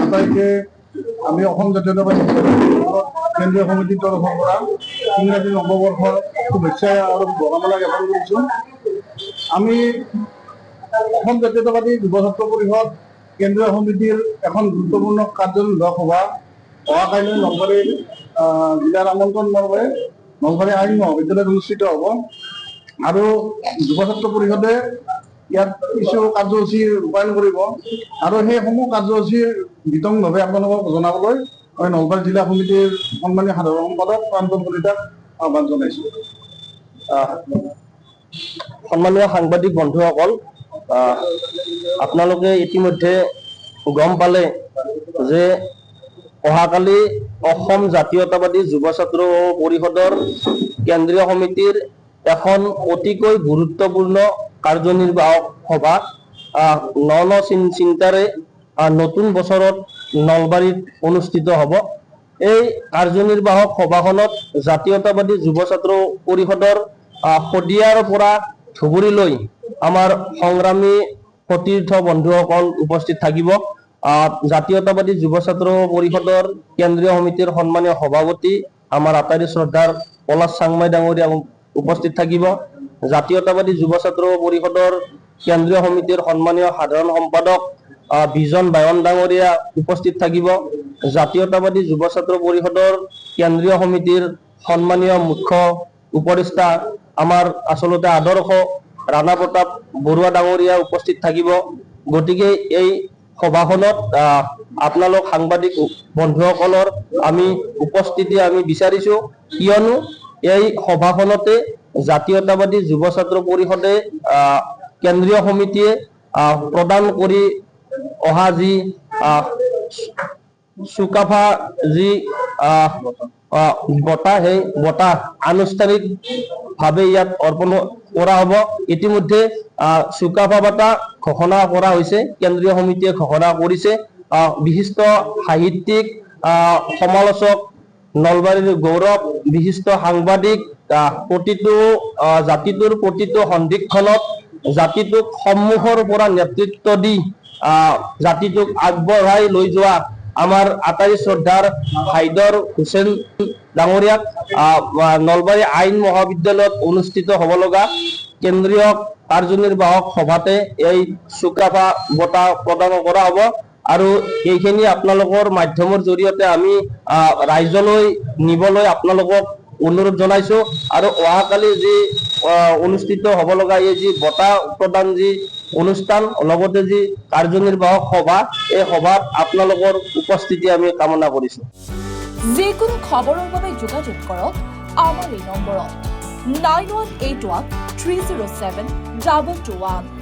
আটাইকে আমি অসম জাতীয়তাবাদী কেন্দ্ৰীয় সমিতিৰ তৰফৰ পৰা ইংৰাজী নৱবৰ্ষৰ শুভেচ্ছা আৰু বগামালা জ্ঞাপন কৰিছোঁ। আমি অসম জাতীয়তাবাদী যুৱ ছাত্ৰ পৰিষদ কেন্দ্ৰীয় সমিতিৰ এখন গুৰুত্বপূৰ্ণ কাৰ্যনিৰ্বাহক সভা অহাকাইলৈ নলবাৰীৰ জিলাৰ আমন্ত্ৰণ মৰ্মে নলবাৰী আইন মহাবিদ্যালয়ত অনুষ্ঠিত হ'ব। আৰু যুৱ ছাত্ৰ পৰিষদে ইয়াত কিছু কাৰ্যসূচী ৰূপায়ণ কৰিব আৰু সেইসমূহ কাৰ্যসূচীৰ বিতংভাৱে আপোনালোকক জনাবলৈ মই নলবাৰী জিলা সমিতিৰ সন্মানীয় সাধাৰণ সম্পাদক প্ৰাঞ্জল কলিতাক আহ্বান জনাইছোঁ। সন্মানীয় সাংবাদিক বন্ধুসকল, আপোনালোকে ইতিমধ্যে গম পালে যে অহাকালি অসম জাতীয়তাবাদী যুৱ ছাত্ৰ পৰিষদৰ কেন্দ্ৰীয় সমিতিৰ এখন অতিকৈ গুৰুত্বপূৰ্ণ কাৰ্যনিৰ্বাহক সভা ন চিন্তাৰে নতুন বছৰত নলবাৰীত অনুষ্ঠিত হ'ব। এই কাৰ্যনিৰ্বাহক সভাখনত জাতীয়তাবাদী যুৱ ছাত্ৰ পৰিষদৰ শদিয়াৰ পৰা ধুবুৰীলৈ আমাৰ সংগ্ৰামী সতীৰ্থ বন্ধুসকল উপস্থিত থাকিব। জাতীয়তাবাদী যুৱ ছাত্ৰ পৰিষদৰ কেন্দ্ৰীয় সমিতিৰ সন্মানীয় সভাপতি আমাৰ আটাইৰে শ্ৰদ্ধাৰ পলাশ চাংমাই ডাঙৰীয়া উপস্থিত থাকিব। জাতীয়তাবাদী যুৱ ছাত্ৰ পৰিষদৰ কেন্দ্ৰীয় সমিতিৰ সন্মানীয় সাধাৰণ সম্পাদক বিজন বায়ন ডাঙৰীয়া উপস্থিত থাকিব। জাতীয়তাবাদী যুৱ ছাত্ৰ পৰিষদৰ কেন্দ্ৰীয় সমিতিৰ সন্মানীয় মুখ্য উপদেষ্টা আমাৰ আচলতে আদৰ্শ ৰাণা প্ৰতাপ বৰুৱা ডাঙৰীয়া উপস্থিত থাকিব। গতিকে এই সভাখনত আপোনালোক সাংবাদিক বন্ধুসকলৰ আমি উপস্থিতি আমি বিচাৰিছোঁ, কিয়নো এই সভাখনতে জাতীয়তাবাদী যুৱ ছাত্ৰ পৰিষদে কেন্দ্ৰীয় সমিতিয়ে প্ৰদান কৰি অহা যি চুকাফা যি বঁটা, সেই বঁটা আনুষ্ঠানিকভাৱে ইয়াত অৰ্পণ কৰা হ'ব। ইতিমধ্যে চুকাফা বঁটা ঘোষণা কৰা হৈছে, কেন্দ্ৰীয় সমিতিয়ে ঘোষণা কৰিছে। বিশিষ্ট সাহিত্যিক, সমালোচক, নলবাৰীৰ গৌৰৱ, বিশিষ্ট সাংবাদিক, প্ৰতিটো জাতিটোৰ প্ৰতিটো সন্ধিক্ষণত জাতিটোক সন্মুখৰ পৰা নেতৃত্ব দি জাতিটোক আগবঢ়াই লৈ যোৱা আমাৰ আটাইৰে শ্ৰদ্ধাৰ হাইদৰ হুছেইন ডাঙৰীয়াক নলবাৰী আইন মহাবিদ্যালয়ত অনুষ্ঠিত হ'ব লগা কেন্দ্ৰীয় কাৰ্যনিৰ্বাহক সভাতে এই চুকাফা বঁটা প্ৰদান কৰা হ'ব। আৰু এইখিনি আপোনালোকৰ মাধ্যমৰ জৰিয়তে আমি ৰাইজলৈ নিবলৈ আপোনালোকক অনুৰোধ জনাইছোঁ। আৰু অহাকালি যি অনুষ্ঠিত হ'ব লগা এই যি বঁটা প্ৰদান যি অনুষ্ঠান, লগতে যি কাৰ্যনিৰ্বাহক সভা, এই সভাত আপোনালোকৰ উপস্থিতি আমি কামনা কৰিছোঁ। যিকোনো খবৰৰ বাবে যোগাযোগ কৰক আমাৰ এই নম্বৰত 9181 307 2221।